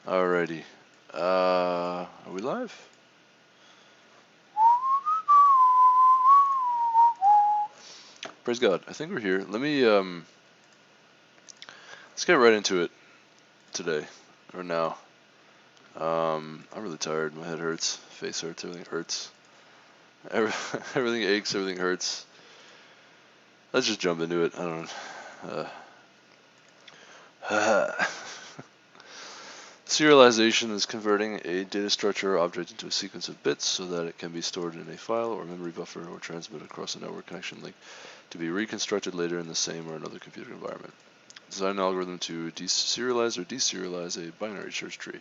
Alrighty. Are we live? Praise God. I think we're here. Let me let's get right into it today or now. I'm really tired. My head hurts, face hurts, everything hurts. Everything aches, everything hurts. Let's just jump into it. I don't Serialization is converting a data structure or object into a sequence of bits so that it can be stored in a file or memory buffer or transmitted across a network connection link to be reconstructed later in the same or another computer environment. Design an algorithm to deserialize or deserialize a binary search tree.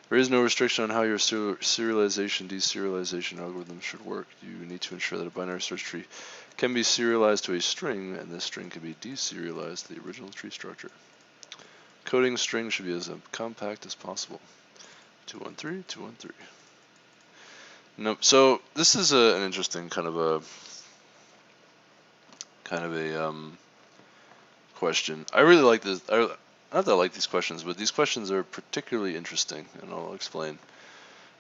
There is no restriction on how your serialization deserialization algorithm should work. You need to ensure that a binary search tree can be serialized to a string, and this string can be deserialized to the original tree structure. Coding string should be as compact as possible. 213, 213. Nope. So this is an interesting kind of a question. I really like this. Not that I like these questions, but these questions are particularly interesting, and I'll explain.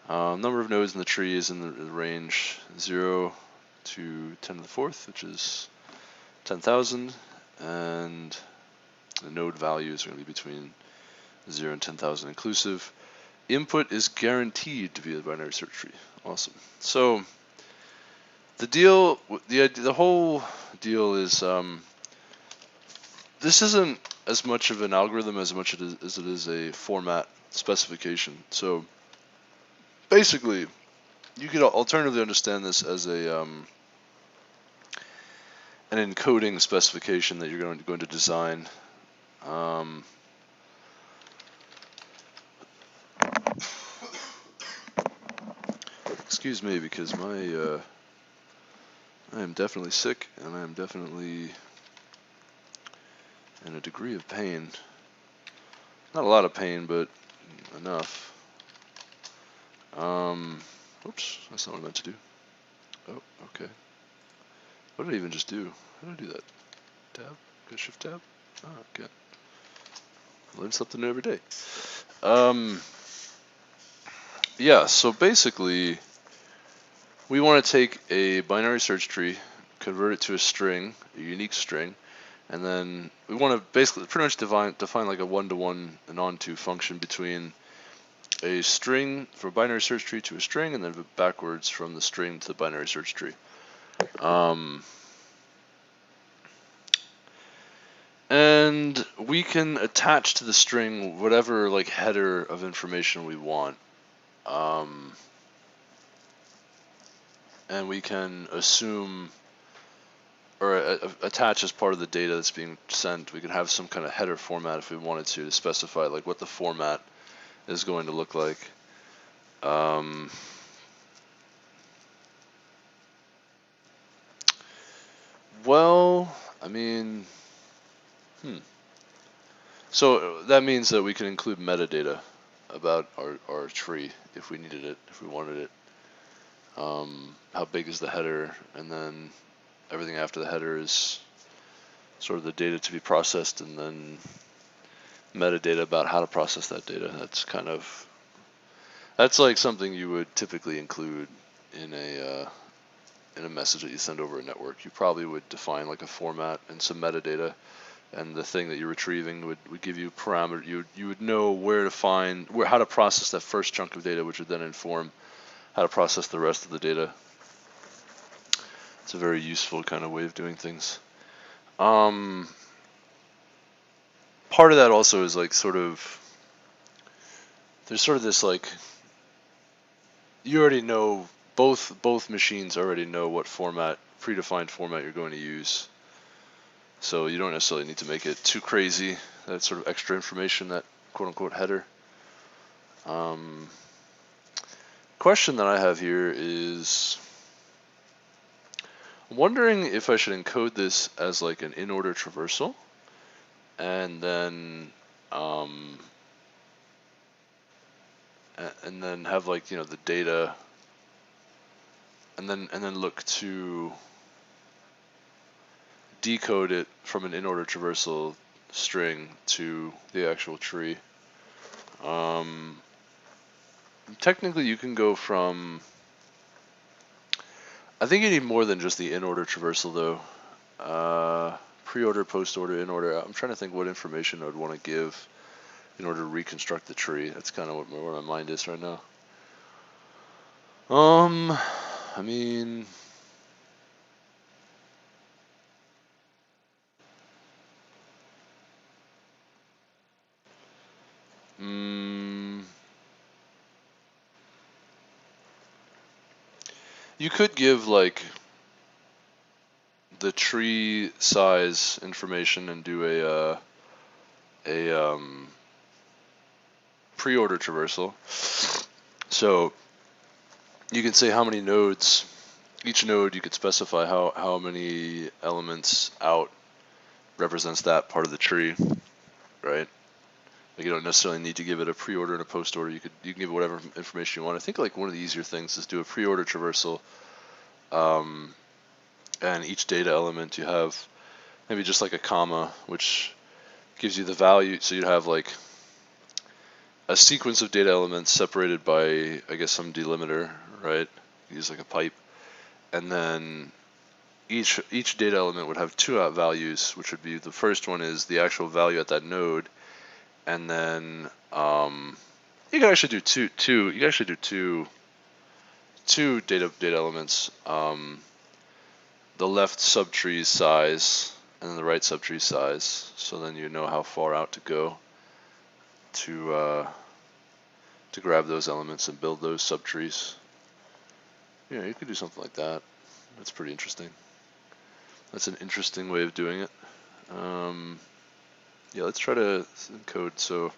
Number of nodes in the tree is in the range 0 to 10 to the 4th, which is 10,000, and the node values are going to be between 0 and 10,000 inclusive. Input is guaranteed to be a binary search tree. Awesome. So the whole deal is this isn't as much of an algorithm as much as it is a format specification. So basically, you could alternatively understand this as an encoding specification that you're going to design. Excuse me, because I am definitely sick, and I am definitely in a degree of pain. Not a lot of pain, but enough. Oops, that's not what I meant to do. Oh, okay. What did I even just do? How did I do that? Tab? Go shift tab? Oh, okay. Learn something new every day. Yeah, so basically, we want to take a binary search tree, convert it to a string, a unique string, and then we want to basically pretty much define like a one-to-one and onto function between a string for a binary search tree to a string, and then backwards from the string to the binary search tree. And we can attach to the string whatever like header of information we want. And we can assume or attach as part of the data that's being sent. We can have some kind of header format if we wanted to specify like what the format is going to look like. Well, I mean, so that means that we can include metadata about our tree if we needed it, if we wanted it. How big is the header, and then everything after the header is sort of the data to be processed, and then metadata about how to process that data. That's like something you would typically include in a message that you send over a network. You probably would define like a format and some metadata, and the thing that you're retrieving would give you parameter. You would know where to find how to process that first chunk of data, which would then inform how to process the rest of the data. It's a very useful kind of way of doing things. Part of that also is like there's sort of this like, you already know, both machines already know what predefined format you're going to use. So you don't necessarily need to make it too crazy, that sort of extra information, that quote unquote header. Question that I have here is, I'm wondering if I should encode this as like an in-order traversal, and then have like, you know, the data, and then look to decode it from an in-order traversal string to the actual tree. technically you can go from, I think you need more than just the in-order traversal though. Pre-order, post-order, in-order. I'm trying to think what information I would want to give in order to reconstruct the tree. That's kind of where my mind is right now. I mean, you could give like the tree size information and do a pre-order traversal. So you can say how many nodes, each node you could specify how many elements out represents that part of the tree, right? Like you don't necessarily need to give it a pre-order and a post-order. You can give it whatever information you want. I think like one of the easier things is do a pre-order traversal, and each data element you have maybe just like a comma, which gives you the value. So you'd have like a sequence of data elements separated by, I guess, some delimiter, right? Use like a pipe, and then each data element would have two out values, which would be the first one is the actual value at that node, and then you can actually do two. You can actually do two data elements. The left subtree size and then the right subtree size. So then you know how far out to go to grab those elements and build those subtrees. Yeah, you could do something like that. That's pretty interesting. That's an interesting way of doing it. Yeah, let's try to encode. So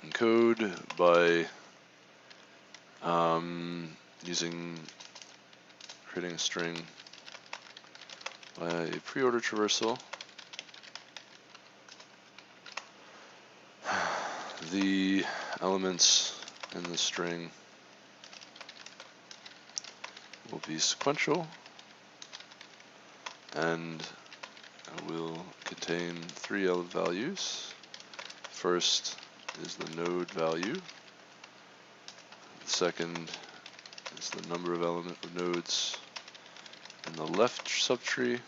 encode by creating a string by a pre-order traversal. The elements in the string will be sequential and will contain three values. First is the node value. The second is the number of nodes in the left subtree,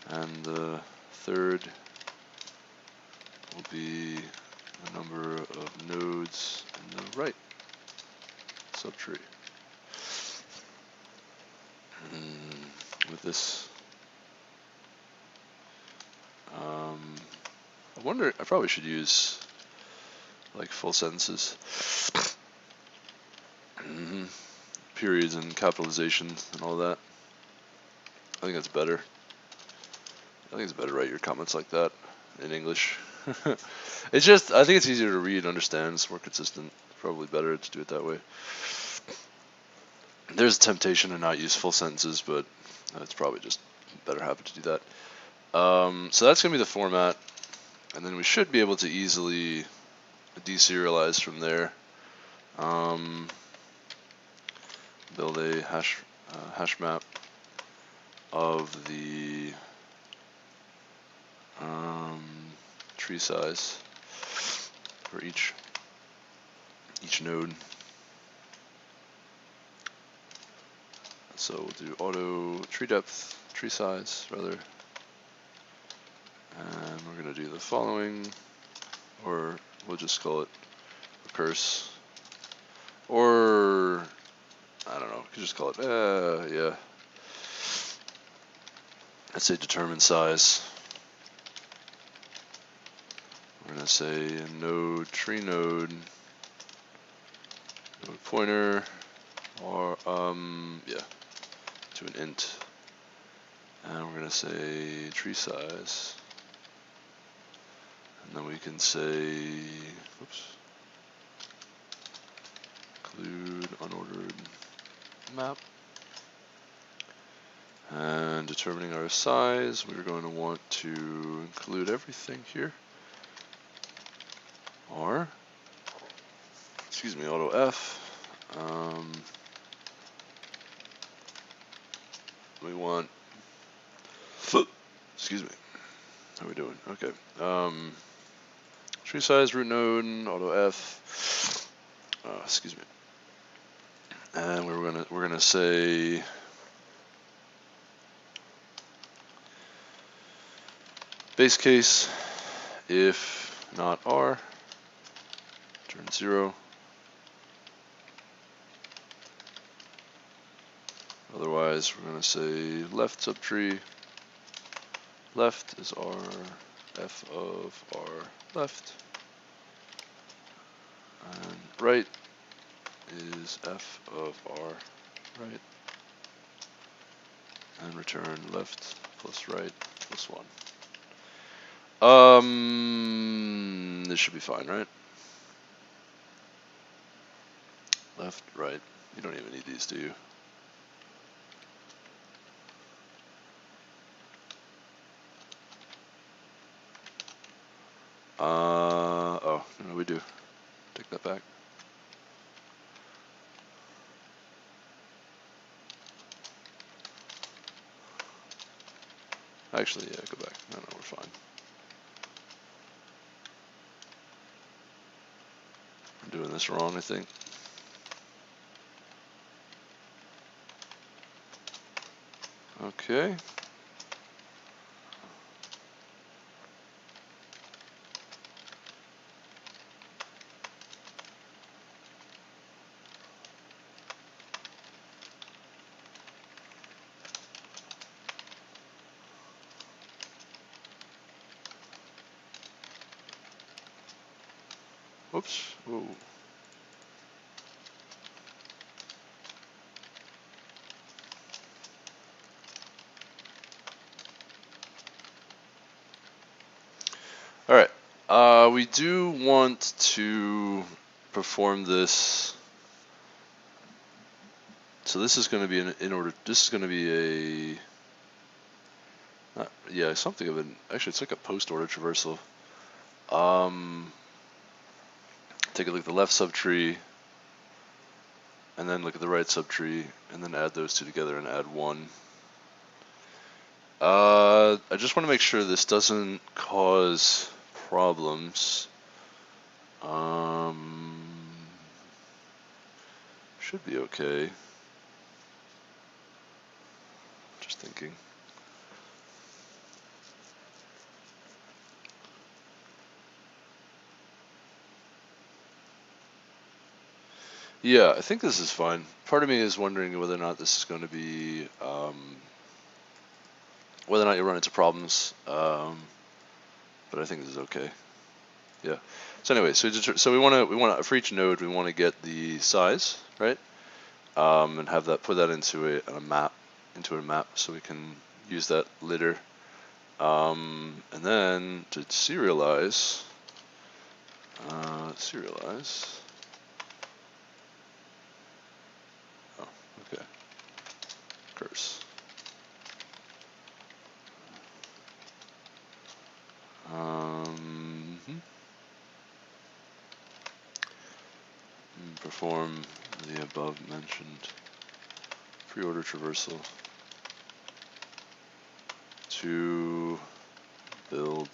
and the third will be the number of nodes in the right subtree. With this, I wonder, I probably should use like full sentences, periods and capitalizations and all that. I think that's better. I think it's better to write your comments like that in English. It's just, I think it's easier to read and understand. It's more consistent. Probably better to do it that way. There's a temptation to not use full sentences, but it's probably just a better habit to do that. So that's going to be the format. And then we should be able to easily deserialize from there. Build a hash map of the tree size for each node. So we'll do auto tree depth, tree size rather, and we're going to do the following, or we'll just call it recurse, or I don't know, we could just call it, yeah, let's say determine size. We're going to say node, tree node pointer, or yeah, to an int, and we're going to say tree size, and then we can say, oops, include unordered map, and determining our size, we're going to want to include everything here, or, excuse me, auto F, we want, excuse me, how are we doing? Okay, tree size, root node, auto F. Excuse me. And we're gonna say base case if not R, turn 0. Otherwise, we're gonna say left subtree. Left is R, F of R left, and right is F of R right, and return left plus right plus 1. This should be fine, right? Left, right. You don't even need these, do you? Oh, no, we do. Take that back. Actually, yeah, go back. No, we're fine. I'm doing this wrong, I think. Okay. Whoops. Whoa. All right. We do want to perform this. So this is going to be in order. This is going to be a yeah, something of an. Actually, it's like a post-order traversal. Take a look at the left subtree, and then look at the right subtree, and then add those two together and add 1. I just want to make sure this doesn't cause problems. Should be okay. Just thinking. Yeah, I think this is fine. Part of me is wondering whether or not this is going to be, whether or not you run into problems, but I think this is okay. Yeah. So anyway, so we want to for each node we want to get the size, right? And have that put that into a map, so we can use that later. And then to serialize, serialize. Oh, okay. Curse. Perform the above mentioned pre-order traversal to build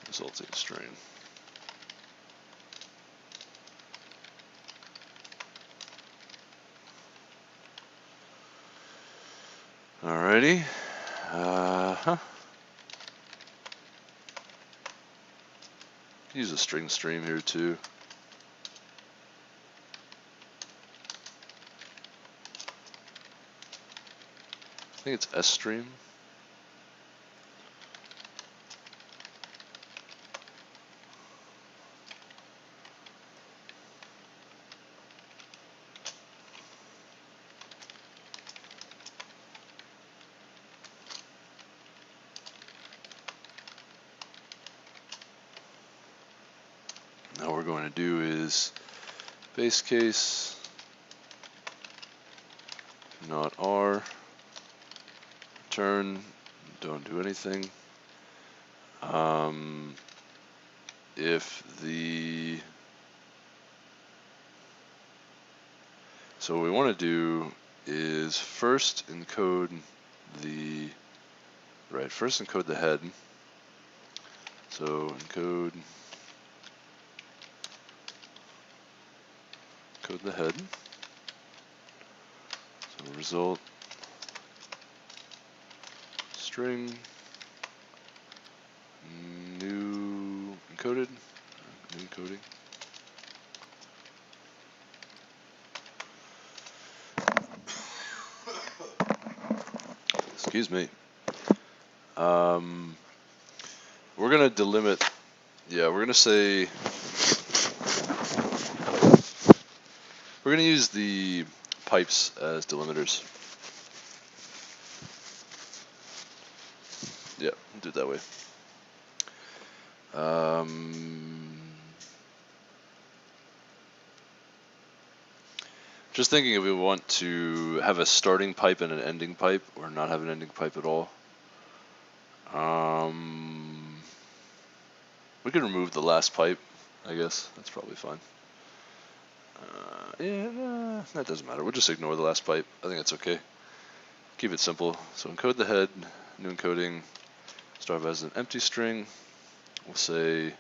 resulting string. Alrighty. Use a string stream here too. I think it's S stream. Now what we're going to do is base case not R, return, don't do anything. If the, so what we want to do is first encode the head. So encode Code the head. So result string new encoded, new encoding. Excuse me. We're gonna delimit. Yeah, we're gonna say we're gonna use the pipes as delimiters. Yeah, do it that way. Just thinking if we want to have a starting pipe and an ending pipe, or not have an ending pipe at all. We could remove the last pipe, I guess. That's probably fine. That doesn't matter. We'll just ignore the last pipe. I think that's okay. Keep it simple. So encode the head, new encoding, start as an empty string. We'll say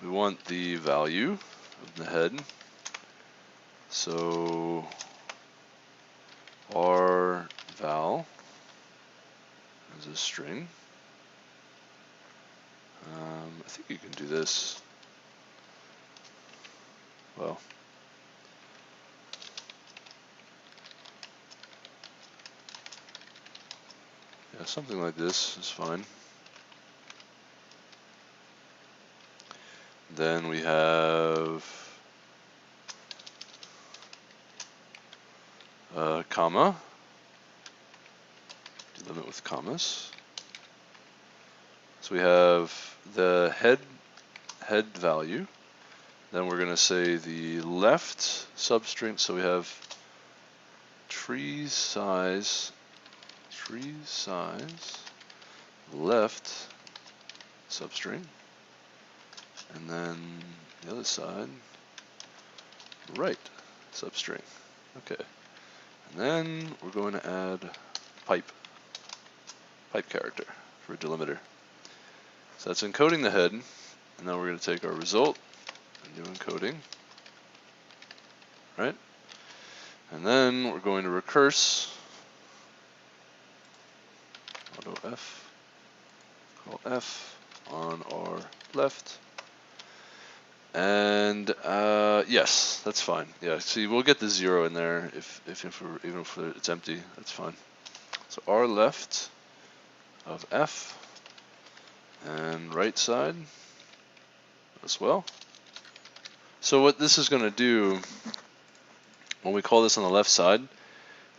we want the value of the head. So our val is a string. I think you can do this. Well, yeah, something like this is fine. Then we have comma, delimit with commas. So we have the head value. Then we're going to say the left substring. So we have tree size left substring, and then the other side right substring. Okay, and then we're going to add pipe character for a delimiter. So that's encoding the head, and now we're going to take our result and do encoding, right? And then we're going to recurse auto f, call f on our left, and yes, that's fine. Yeah, see, we'll get the 0 in there even if it's empty. That's fine. So our left of f and right side as well. So what this is going to do, when we call this on the left side,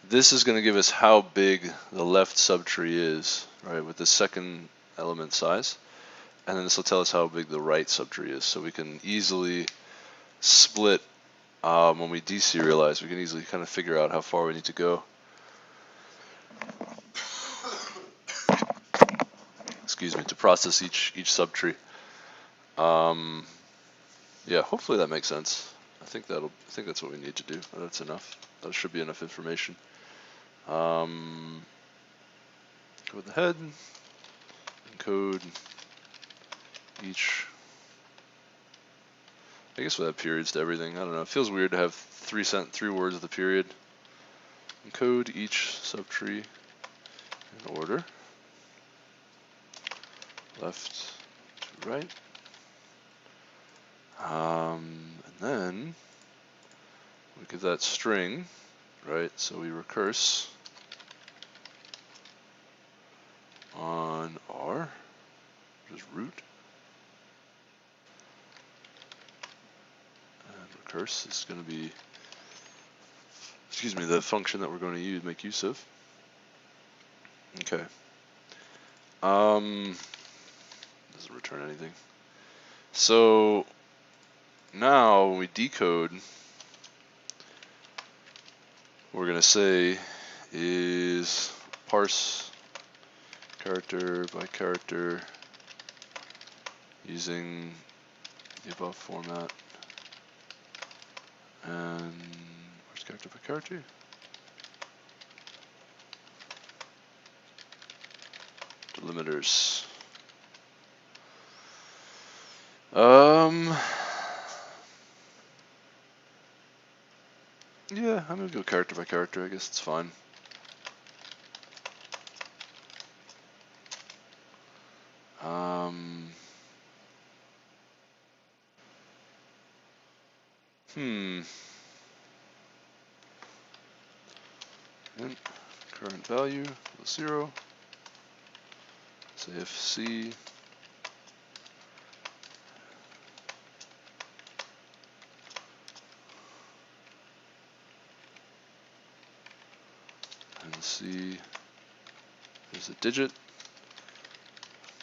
this is going to give us how big the left subtree is, right, with the second element size. And then this will tell us how big the right subtree is. So we can easily split, when we deserialize, we can easily kind of figure out how far we need to go. Excuse me, to process each subtree. Yeah, hopefully that makes sense. I think that's what we need to do. That's enough. That should be enough information. Go with the head, encode each. I guess we'll have periods to everything. I don't know. It feels weird to have three words with a period. Encode each subtree in order, left to right. And then we give that string, right? So we recurse on R, which is root. And recurse is going to be, excuse me, the function that we're going to make use of. Okay. Doesn't return anything. So now when we decode, what we're going to say is parse character by character using the above format. And where's character by character? Delimiters. Yeah, I'm gonna go character by character. I guess it's fine. Int current value equals 0. Say if C and C is a digit,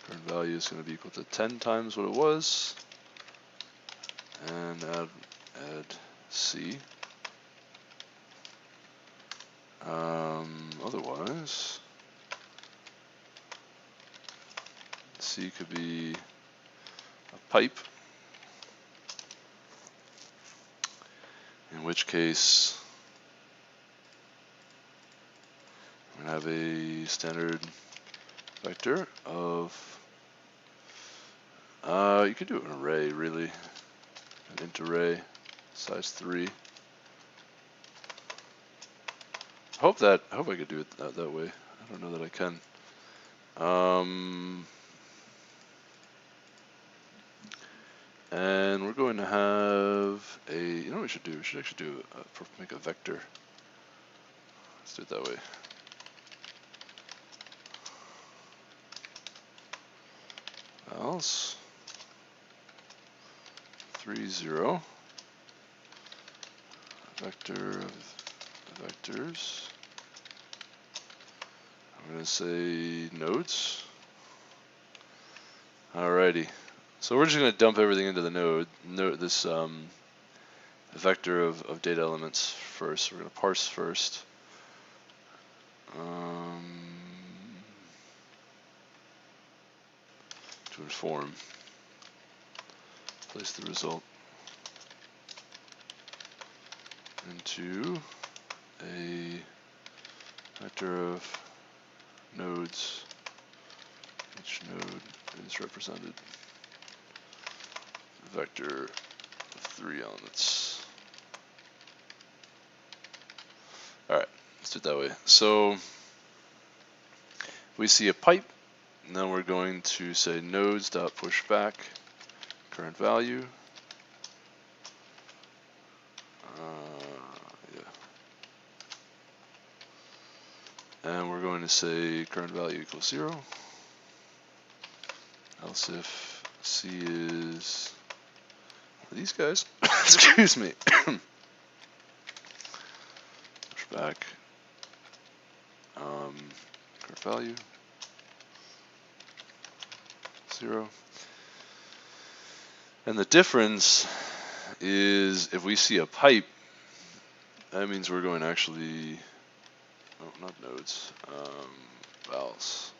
current value is going to be equal to 10 times what it was, and add C. Otherwise, C could be a pipe, in which case I'm going to have a standard vector of, you could do an array really, an int array, size 3. I hope I could do it that way. I don't know that I can. And we're going to have a, you know what we should do? We should actually do make a vector. Let's do it that way. Else 3, 0. Vector of vectors. I'm going to say nodes. Alrighty. So we're just going to dump everything into the node. This vector of data elements first. We're going to parse first. To inform. Place the result into a vector of nodes. Each node is represented vector of 3 elements. Alright, let's do it that way. So we see a pipe. Now we're going to say nodes.pushback current value. And we're going to say current value equals 0. Else if C is these guys, excuse me, pushback current value 0. And the difference is if we see a pipe, that means we're going to actually, oh, not nodes, vals.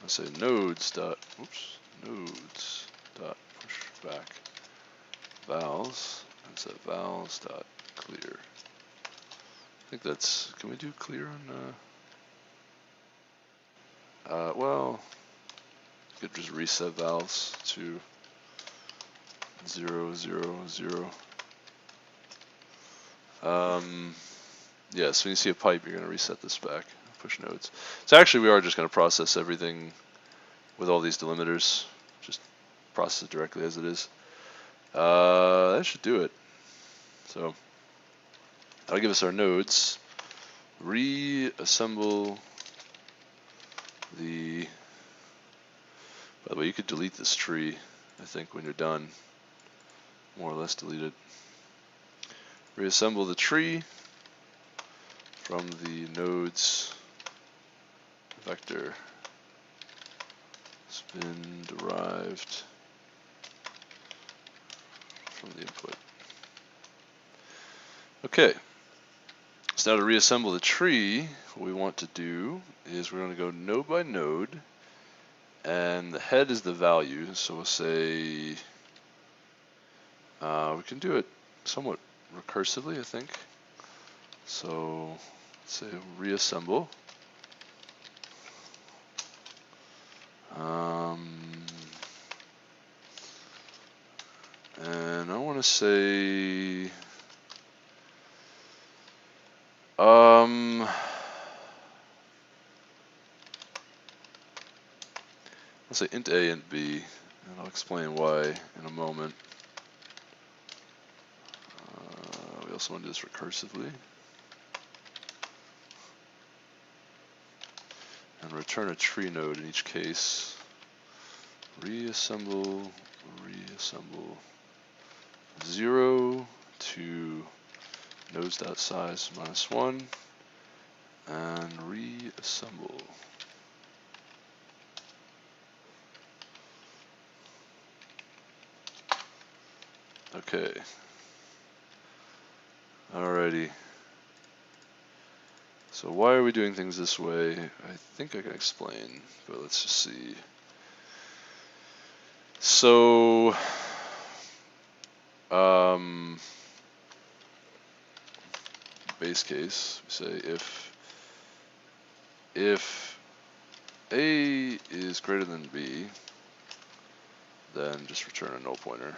I say nodes dot pushback vals, and set vals dot clear. I think that's, can we do clear on, well, you could just reset vals to 0, 0, 0. Yeah, so when you see a pipe, you're going to reset this back, push nodes. So actually we are just going to process everything with all these delimiters, just process it directly as it is. That should do it. So that'll give us our nodes. Reassemble the, by the way, you could delete this tree, I think, when you're done. More or less delete it. Reassemble the tree from the nodes vector. It's been derived from the input. Okay. So now to reassemble the tree, what we want to do is we're going to go node by node, and the head is the value. So we'll say, we can do it somewhat recursively, I think. So let's say reassemble. to say, let's say int A, int B, and I'll explain why in a moment. We also want to do this recursively. And return a tree node in each case. Reassemble 0 to nodes.size -1 and reassemble. Okay. Alrighty. So why are we doing things this way? I think I can explain, but let's just see. So, base case, we say if A is greater than B, then just return a null pointer.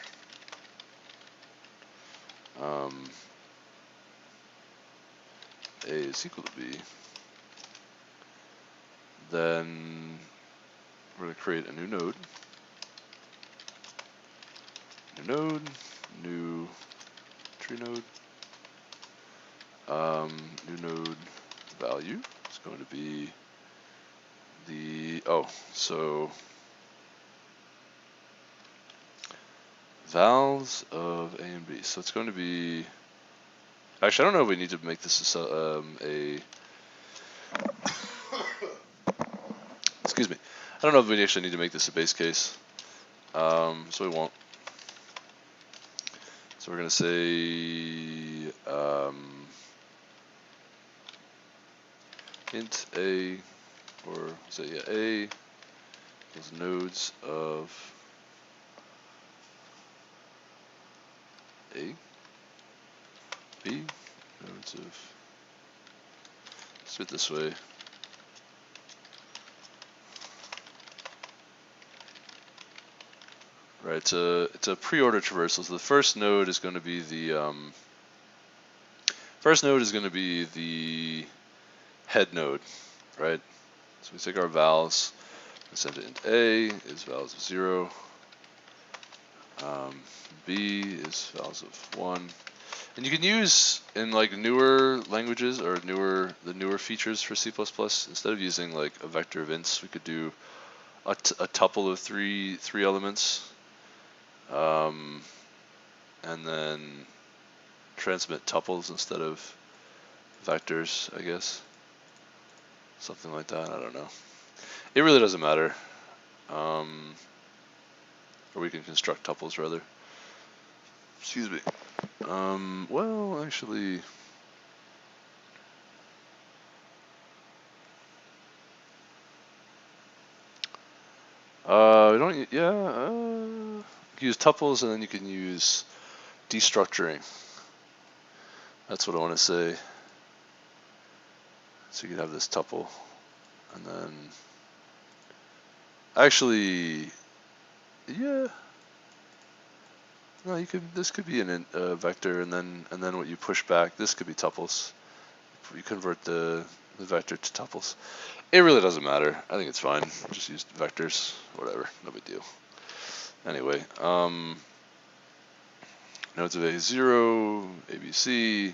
A is equal to B, then we're going to create a new node. New tree node. New node value is going to be so vals of A and B. So it's going to be, actually I don't know if we need to make this excuse me. I don't know if we actually need to make this a base case. So we won't. So we're going to say int A, or say A is nodes of A, B, nodes of, let's do it this way. Right, it's a pre-order traversal. So the first node is going to be the head node, right? So we take our vals and send it int A is vals of 0, B is vals of 1, and you can use in like newer languages or the newer features for C++, instead of using like a vector of ints, we could do a tuple of three elements. And then transmit tuples instead of vectors, I guess. Something like that, I don't know. It really doesn't matter. Or we can construct tuples rather. Excuse me. Well, actually, we don't, you can use tuples and then you can use destructuring. That's what I want to say. So you can have this tuple, and then actually, yeah. No, you could. This could be an vector, and then what you push back. This could be tuples. You convert the vector to tuples. It really doesn't matter. I think it's fine. Just use vectors. Whatever. No big deal. Anyway, nodes of A0, ABC.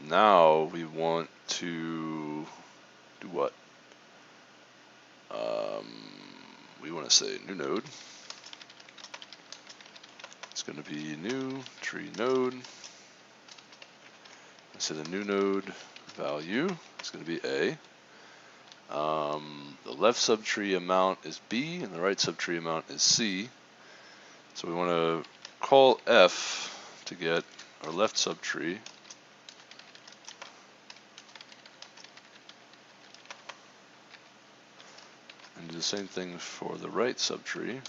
Now we want to do what? We want to say new node. It's going to be new tree node. So the new node value is going to be A. The left subtree amount is B, and the right subtree amount is C. So we want to call F to get our left subtree. And do the same thing for the right subtree.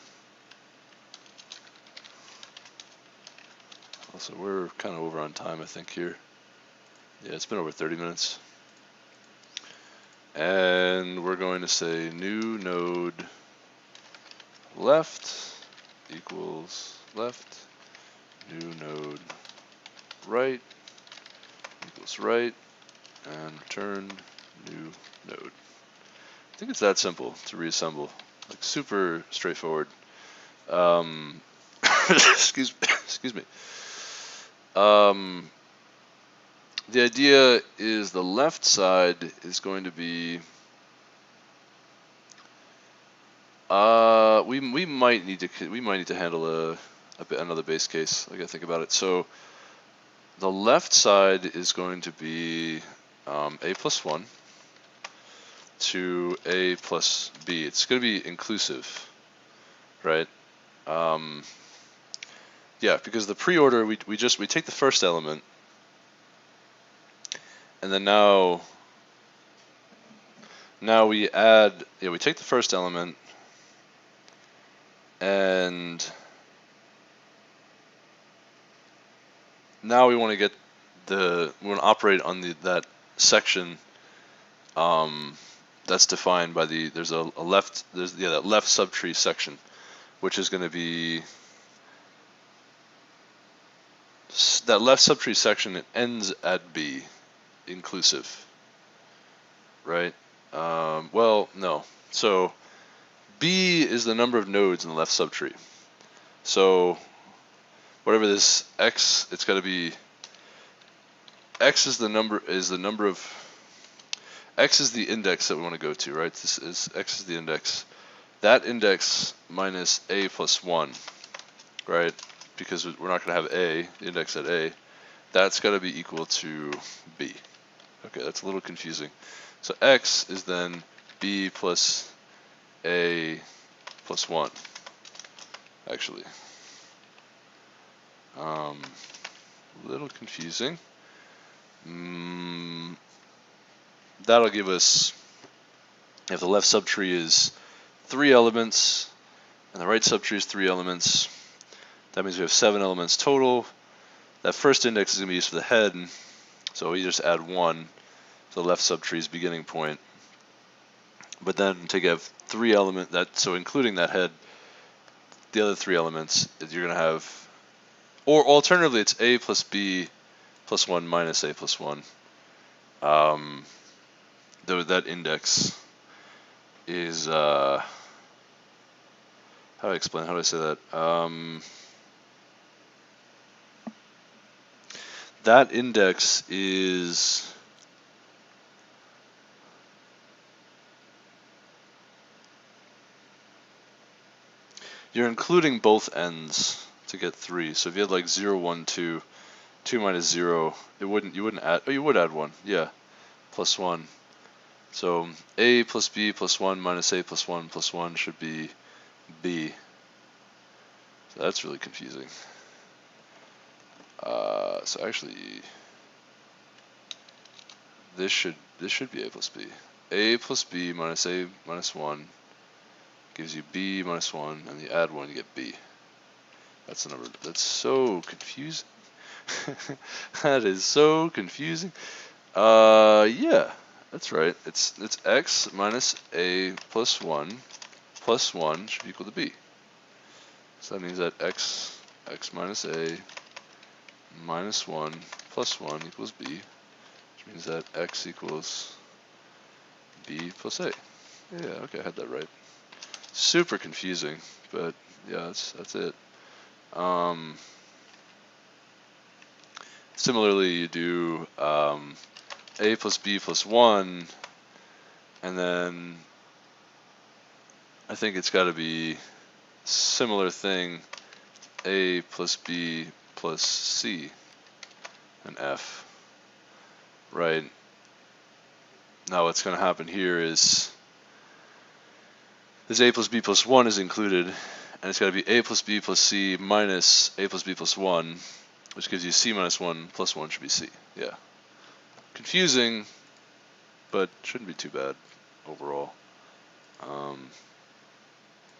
Also, we're kind of over on time, I think, here. Yeah, it's been over 30 minutes. And we're going to say new node left equals left new node right equals right, and return new node. I think it's that simple to reassemble, like super straightforward. Excuse me. The idea is the left side is going to be we might need to handle another base case. I gotta think about it. So the left side is going to be a plus 1 to a plus b. It's going to be inclusive, right? Yeah, because the pre-order we take the first element, and then now we add, we take the first element, and now we want to operate on that section that's defined by there's that left subtree section, which is going to be that left subtree section. It ends at B, inclusive, right? Well, no. So B is the number of nodes in the left subtree. So whatever this x, it's got to be x is the number of x is the index that we want to go to, right? This is x is the index. That index minus a plus 1, right? Because we're not going to have a, the index at a. That's got to be equal to b. Okay, that's a little confusing. So x is then b plus a plus 1, actually. A little confusing. That'll give us, if the left subtree is 3 elements and the right subtree is 3 elements, that means we have 7 elements total. That first index is going to be used for the head, so we just add 1 to the left subtree's beginning point. But then to give 3 elements, so including that head, the other 3 elements, you're going to have, or alternatively, it's a plus b plus 1 minus a plus 1. That index is, how do I explain? How do I say that? That index is you're including both ends to get 3. So if you had like 0, 1, 2, 2 minus 0, you wouldn't add, oh, you would add 1, yeah, plus 1. So a plus b plus 1 minus a plus 1 plus 1 should be b. So that's really confusing. So actually, this should be a plus b. A plus b minus a minus 1 gives you b minus 1, and you add 1, you get b. That's the number. That's so confusing. That is so confusing. Yeah, that's right. It's x minus a plus 1 should equal to b. So that means that x minus a minus 1 plus 1 equals b, which means that x equals b plus a. Yeah, okay, I had that right. Super confusing, but yeah, that's it. Similarly, you do a plus b plus 1, and then I think it's got to be similar thing, a plus b plus c and f, right? Now what's going to happen here is this a plus b plus 1 is included, and it's got to be a plus b plus c minus a plus b plus 1, which gives you c minus 1 plus 1 should be c. Yeah. Confusing, but shouldn't be too bad overall.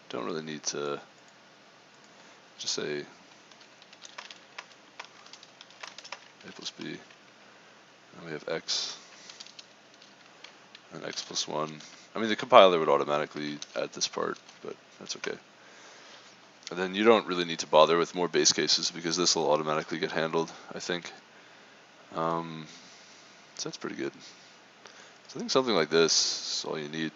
Don't really need to just say a plus b, and we have x, and x plus 1. I mean, the compiler would automatically add this part, but that's okay. And then you don't really need to bother with more base cases because this will automatically get handled, I think. So that's pretty good. So I think something like this is all you need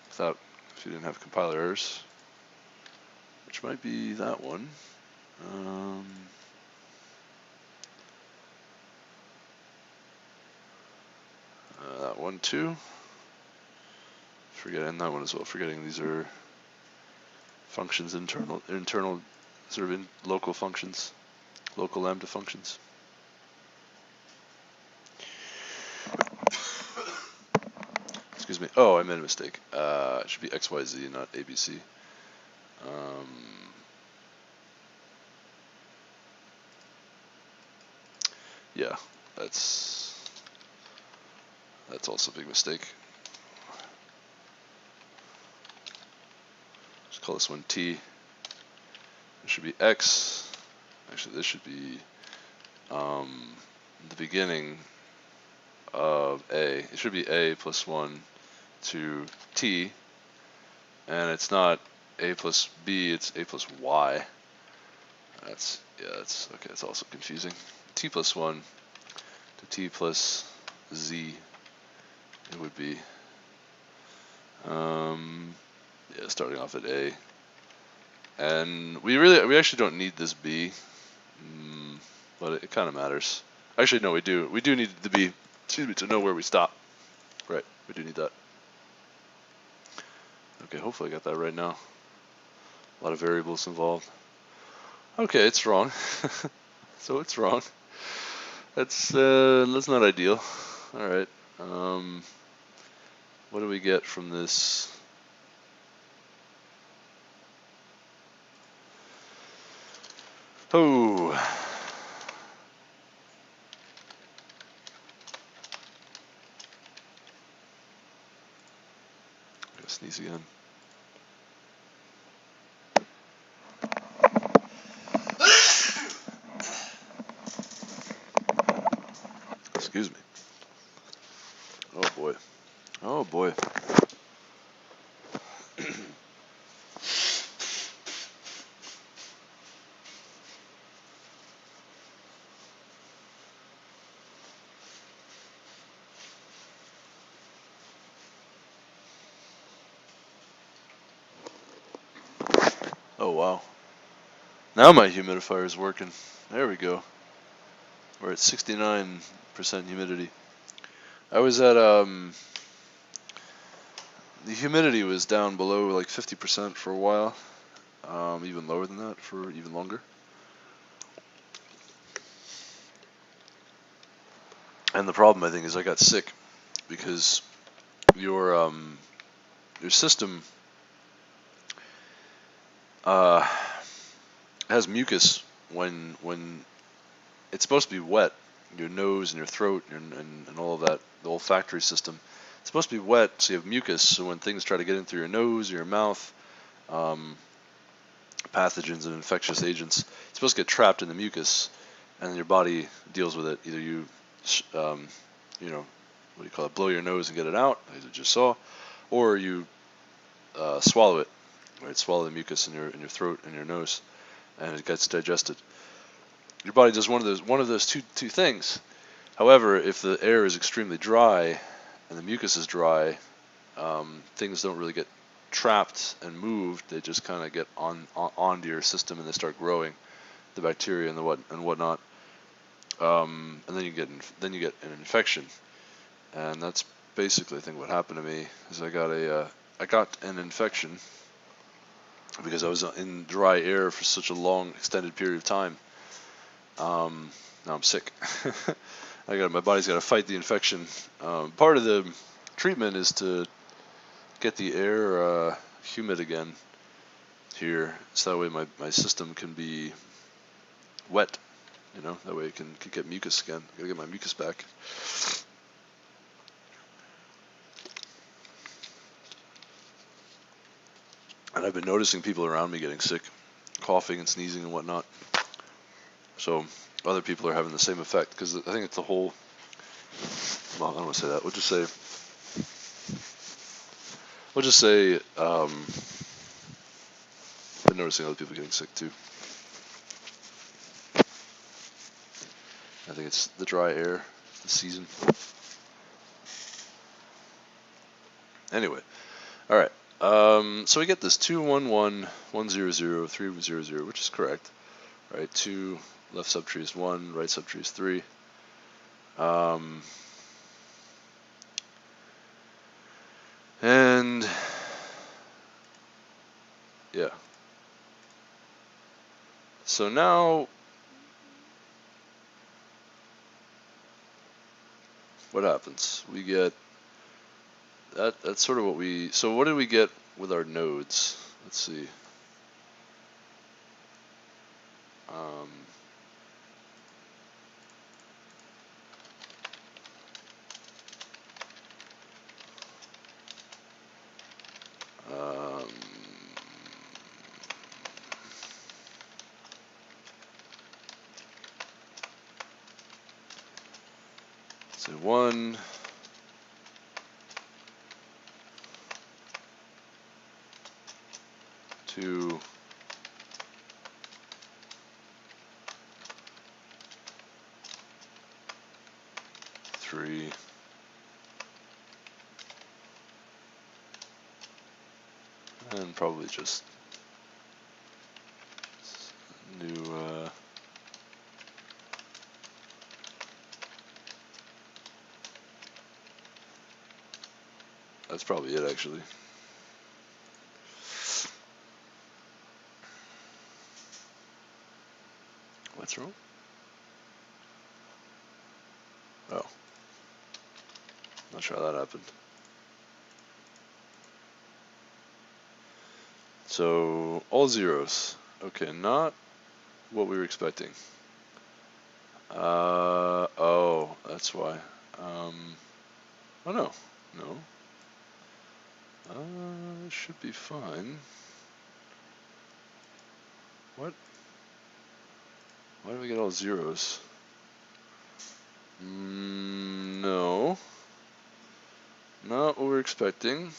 without, if you didn't have compiler errors, which might be that one. That one too. Forgetting that one as well. Forgetting these are functions, internal sort of local functions, local lambda functions. Excuse me. Oh, I made a mistake. It should be XYZ, not ABC. Yeah, that's also a big mistake. Just call this one T. It should be X. Actually, this should be the beginning of A. It should be A plus 1 to T, and it's not A plus B, it's A plus Y. That's okay, it's also confusing. T plus 1 to T plus Z, it would be. Yeah, starting off at A. And we actually don't need this B, but it kind of matters. Actually, no, we do. We do need the B, to know where we stop. Right, we do need that. Okay, hopefully I got that right now. A lot of variables involved. Okay, it's wrong. So it's wrong. That's not ideal. All right. What do we get from this? Oh. I'm gonna sneeze again. Excuse me. Oh boy. Oh boy. Oh wow. Now my humidifier is working. There we go. We're at 69% humidity. I was at the humidity was down below like 50% for a while, even lower than that for even longer. And the problem, I think, is I got sick because your system has mucus when it's supposed to be wet. Your nose and your throat and all of that, the olfactory system, it's supposed to be wet, so you have mucus. So when things try to get in through your nose or your mouth, pathogens and infectious agents, it's supposed to get trapped in the mucus, and then your body deals with it. Either you, what do you call it, blow your nose and get it out, as I just saw, or you swallow it, right? Swallow the mucus in your throat and your nose, and it gets digested. Your body does one of those two things. However, if the air is extremely dry and the mucus is dry, things don't really get trapped and moved. They just kind of get onto your system and they start growing, the bacteria and whatnot. And then you get an infection, and that's basically I think what happened to me is I got an infection because I was in dry air for such a long extended period of time. Now I'm sick. My body's got to fight the infection. Part of the treatment is to get the air humid again here, so that way my system can be wet. That way it can get mucus again. I gotta get my mucus back. And I've been noticing people around me getting sick, coughing and sneezing and whatnot. So other people are having the same effect, because I think it's the whole, well, I don't want to say that. We'll just say been noticing other people getting sick too. I think it's the dry air, the season. Anyway, all right. So we get this 2, 1, 1, 1, 0, 0, 3, 0, 0, which is correct. Right, 2 left subtree is 1, right subtree is 3. And yeah. So now what happens? We get that's sort of what we, so what did we get with our nodes? Let's see. Um, um, so 1, 2, 3, and probably just new, that's probably it actually. What's wrong? Oh, not sure how that happened. So all zeros. Okay, not what we were expecting. Oh, that's why. Oh no, no. Should be fine. What? Why do we get all zeros? No. Not what we're expecting.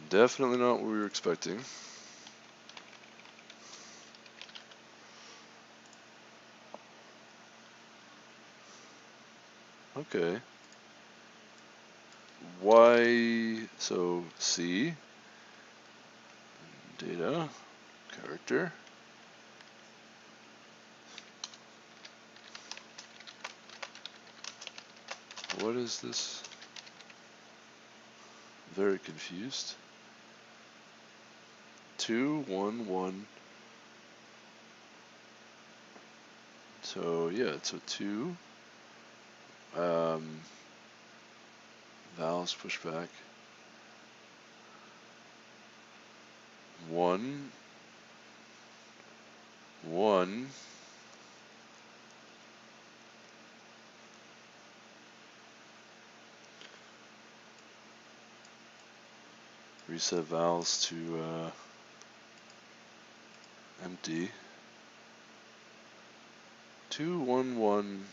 Definitely not what we were expecting. Okay. Why? So C, data, character. What is this? Very confused. 2, 1, 1. So yeah, so 2. Vowels push back. 1, 1. Reset vowels to empty. 2, 1, 1,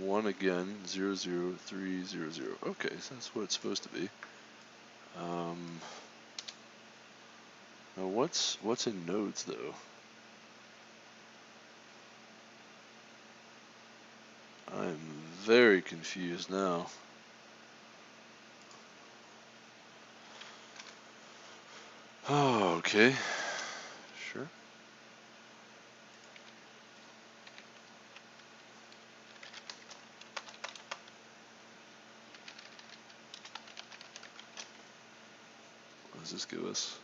1 again. 0, 0, 3, 0, 0. Okay, so that's what it's supposed to be. Now what's in nodes though? I'm very confused now. Oh, okay. Sure. What does this give us?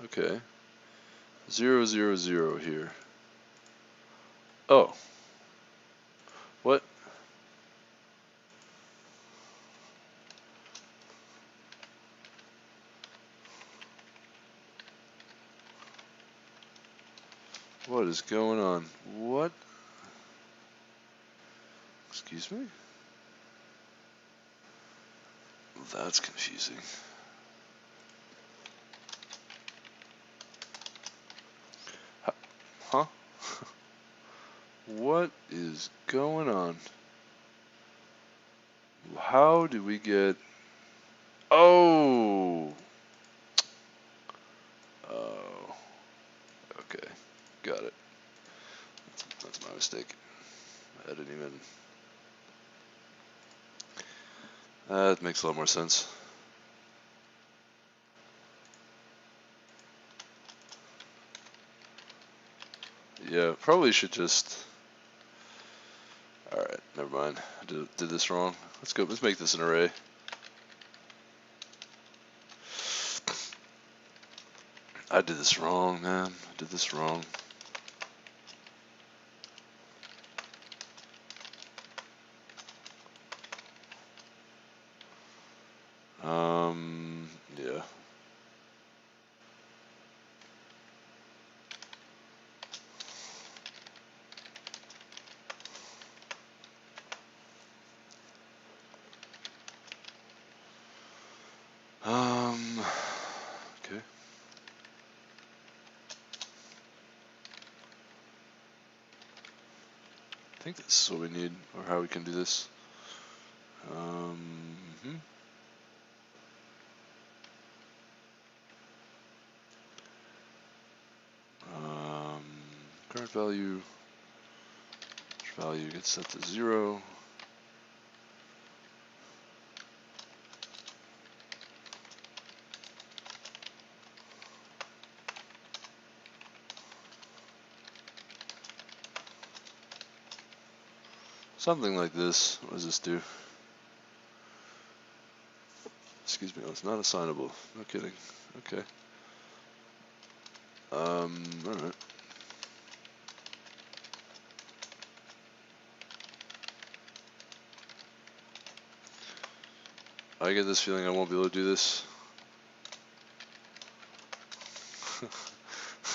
Okay. 0, 0, 0 here. Oh. What? What is going on? What? Excuse me? That's confusing. Huh? What is going on? How do we get... Oh! Oh. Okay. Got it. That's my mistake. I didn't even... That makes a lot more sense. Yeah, probably should just... Alright, never mind. I did this wrong. Let's go. Let's make this an array. I did this wrong, man. I did this wrong. Yeah. Okay. I think this is what we need, or how we can do this. Current value gets set to 0. Something like this. What does this do? Excuse me, oh, it's not assignable. No kidding. Okay. Alright. I get this feeling I won't be able to do this.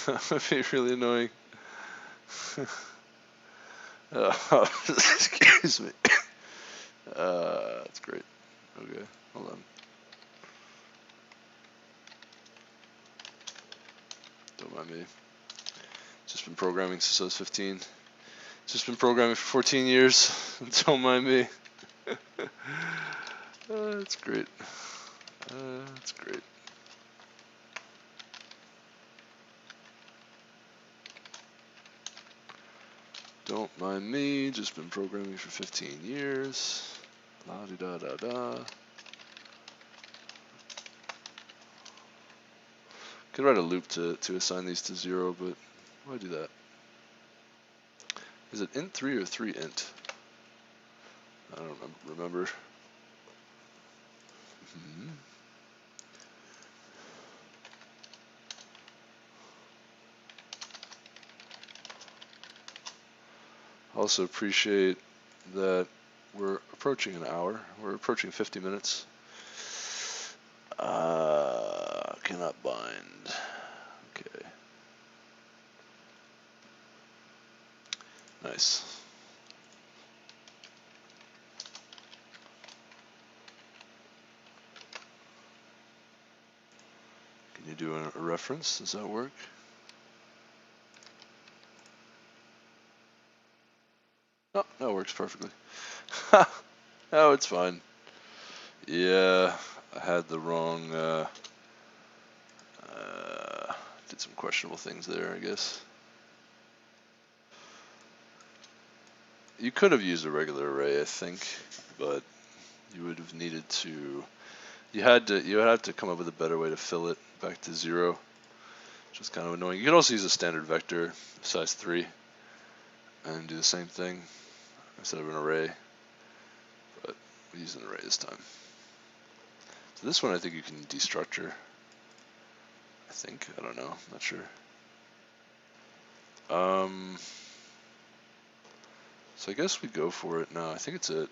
That would be really annoying. Excuse me. That's great. Okay, hold on. Don't mind me. Just been programming since I was 15. Just been programming for 14 years. Don't mind me. That's great. That's great. Don't mind me. Just been programming for 15 years. La di da da da. Could write a loop to assign these to 0, but why do that? Is it int 3 or 3 int? I don't remember. Also appreciate that we're approaching an hour. We're approaching 50 minutes. Cannot bind. Okay. Nice. Can you do a reference? Does that work? Oh, that works perfectly. Oh, it's fine. Yeah, I had the wrong, did some questionable things there, I guess. You could have used a regular array, I think, but you would have needed to, you had to come up with a better way to fill it back to 0, which is kind of annoying. You could also use a standard vector, size 3, and do the same thing instead of an array, but we use an array this time. So this one I think you can destructure. I think, I don't know, I'm not sure. So I guess we go for it. No, I think it's it.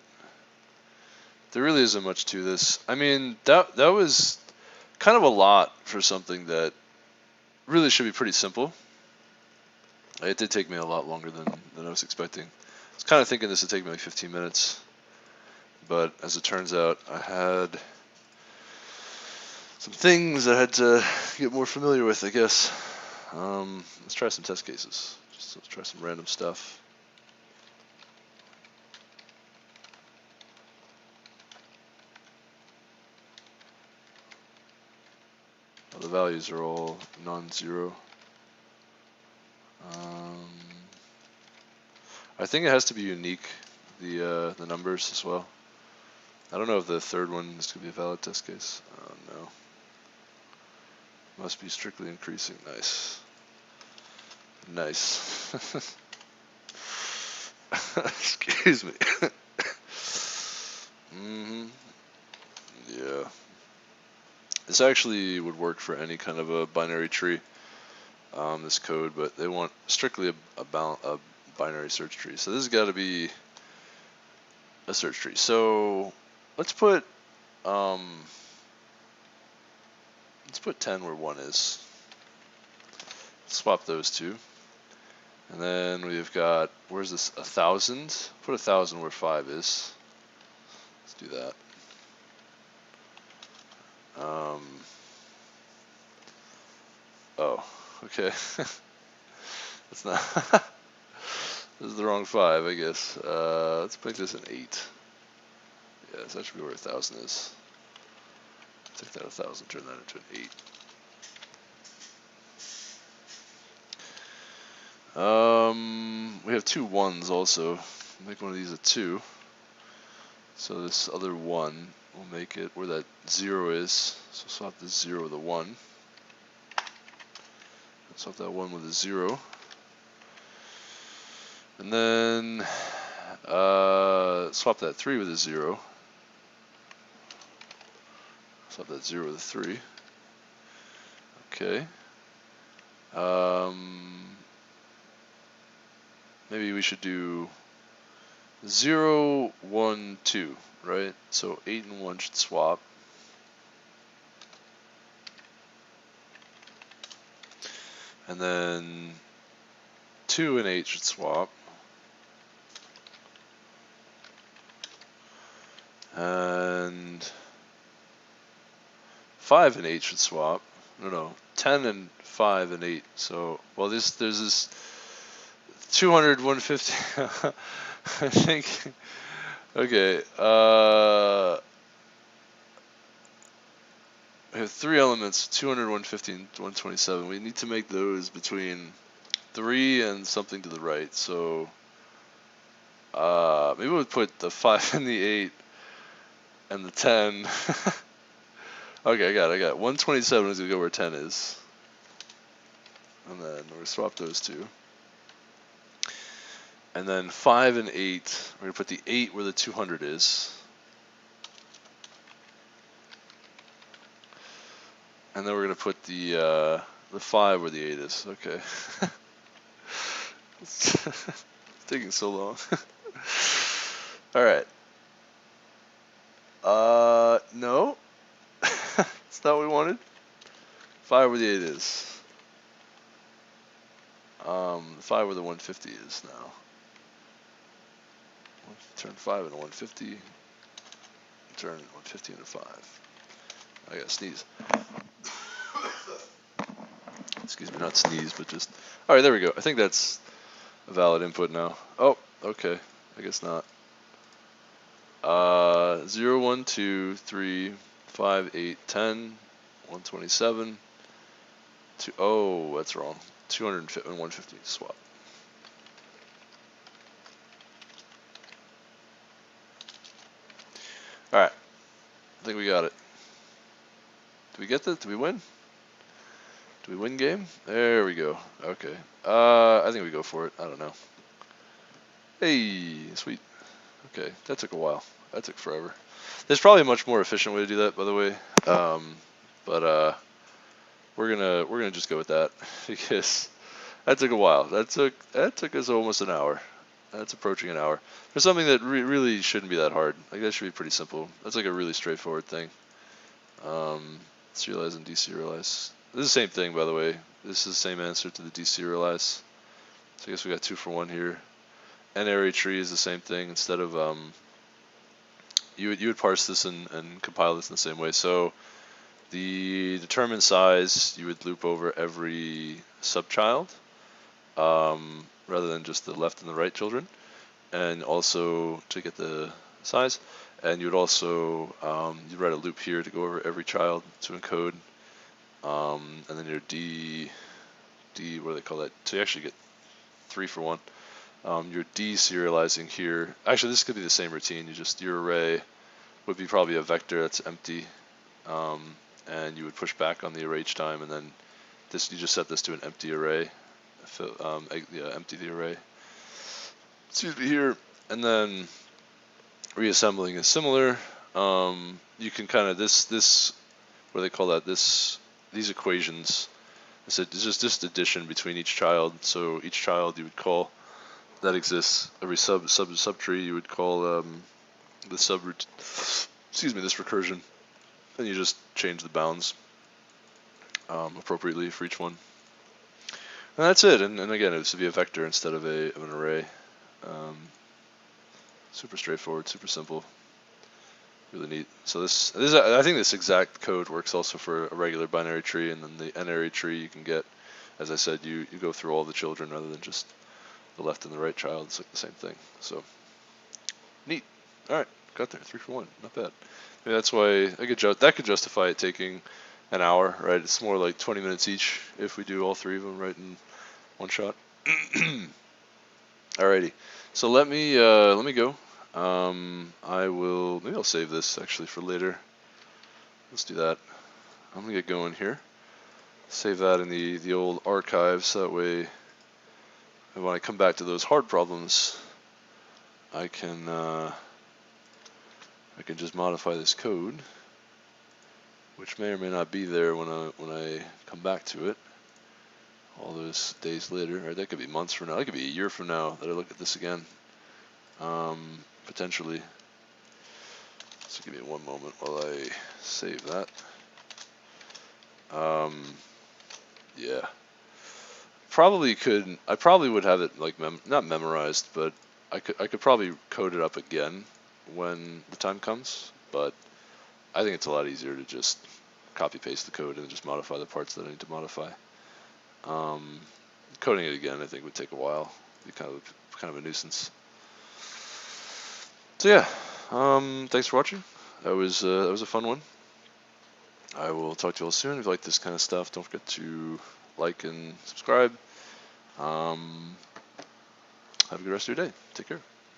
There really isn't much to this. I mean, that was kind of a lot for something that really should be pretty simple. It did take me a lot longer than I was expecting. was kind of thinking this would take me like 15 minutes, but as it turns out, I had some things I had to get more familiar with, I guess. Let's try some test cases. Let's try some random stuff. The values are all non-zero. I think it has to be unique, the numbers as well. I don't know if the third one is going to be a valid test case. Oh no. Must be strictly increasing. Nice. Nice. Excuse me. Yeah. This actually would work for any kind of a binary tree, this code, but they want strictly a binary search tree. So this has got to be a search tree. So let's put 10 where 1 is. Swap those two. And then we've got, where's this, 1,000? Put 1,000 where 5 is. Let's do that. Oh, okay. That's not, this is the wrong 5, I guess. Let's make this an 8. Yeah, so that should be where 1,000 is. Take that 1,000, turn that into an 8. We have 2 1s also. Make one of these a 2. So this other 1 will make it where that 0 is. So swap this 0 with a 1. Swap that 1 with a 0. And then swap that 3 with a 0. Swap that 0 with a 3. Okay. Maybe we should do 0, 1, 2, right? So 8 and 1 should swap. And then 2 and 8 should swap. And 5 and 8 should swap. No, 10 and 5 and 8. So, well, there's this 200, 150. I think. Okay. We have 3 elements: 200, 150, and 127. We need to make those between 3 and something to the right. So, maybe we'll put the 5 and the 8 and the 10. Okay, I got it. 127 is going to go where 10 is. And then we're going to swap those two. And then 5 and 8, we're going to put the 8 where the 200 is. And then we're going to put the 5 where the 8 is. Okay. It's taking so long. Alright. No. That's not what we wanted. 5 where the 8 is. The 5 where the 150 is now. Turn 5 into 150. Turn 150 into 5. I gotta sneeze. Excuse me, not sneeze, but just. Alright, there we go. I think that's a valid input now. Oh, okay. I guess not. 0, 1, 2, 3, 5, 8, 10, 127. Oh, that's wrong. 250 and 150 swap. Alright. I think we got it. Did we get that? Did we win? Did we win game? There we go. Okay. I think we go for it. I don't know. Hey, sweet. Okay, that took a while. That took forever. There's probably a much more efficient way to do that, by the way. But we're gonna just go with that because that took a while. That took us almost an hour. That's approaching an hour for something that really shouldn't be that hard. Like that should be pretty simple. That's like a really straightforward thing. Serialize and deserialize. This is the same thing, by the way. This is the same answer to the deserialize. So I guess we got 2 for 1 here. n-array tree is the same thing. Instead of you would parse this and compile this in the same way. So the determine size, you would loop over every subchild, rather than just the left and the right children, and also to get the size. And you would also you write a loop here to go over every child to encode, and then your D, what do they call that? So you actually get 3 for 1. You're deserializing here. Actually, this could be the same routine. Your array would be probably a vector that's empty, and you would push back on the array each time, and then you just set this to an empty array. Empty the array. Excuse me here, and then reassembling is similar. You can kind of this what do they call that? These equations. It's just addition between each child. So each child you would call that exists, every subtree you would call the this recursion, and you just change the bounds appropriately for each one. And that's it. And again, it would be a vector instead of an array. Super straightforward, super simple, really neat. So I think this exact code works also for a regular binary tree, and then the n-array tree you can get, as I said, you go through all the children rather than just the left and the right child. It's like the same thing. So neat. All right, got there, 3 for 1, not bad. Maybe that's why that could justify it taking an hour, right? It's more like 20 minutes each if we do all 3 of them right in one shot. Alrighty, so let me go. Maybe I'll save this actually for later. Let's do that. I'm gonna get going here. Save that in the old archive, so that way when I come back to those hard problems, I can just modify this code, which may or may not be there when I come back to it. All those days later, right? That could be months from now. That could be a year from now that I look at this again, potentially. So give me one moment while I save that. Yeah. I probably would have it like not memorized, but I could probably code it up again when the time comes. But I think it's a lot easier to just copy paste the code and just modify the parts that I need to modify. Coding it again, I think, would take a while. It'd be kind of a nuisance. So yeah, thanks for watching. That was a fun one. I will talk to you all soon. If you like this kind of stuff, don't forget to like and subscribe. Have a good rest of your day. Take care.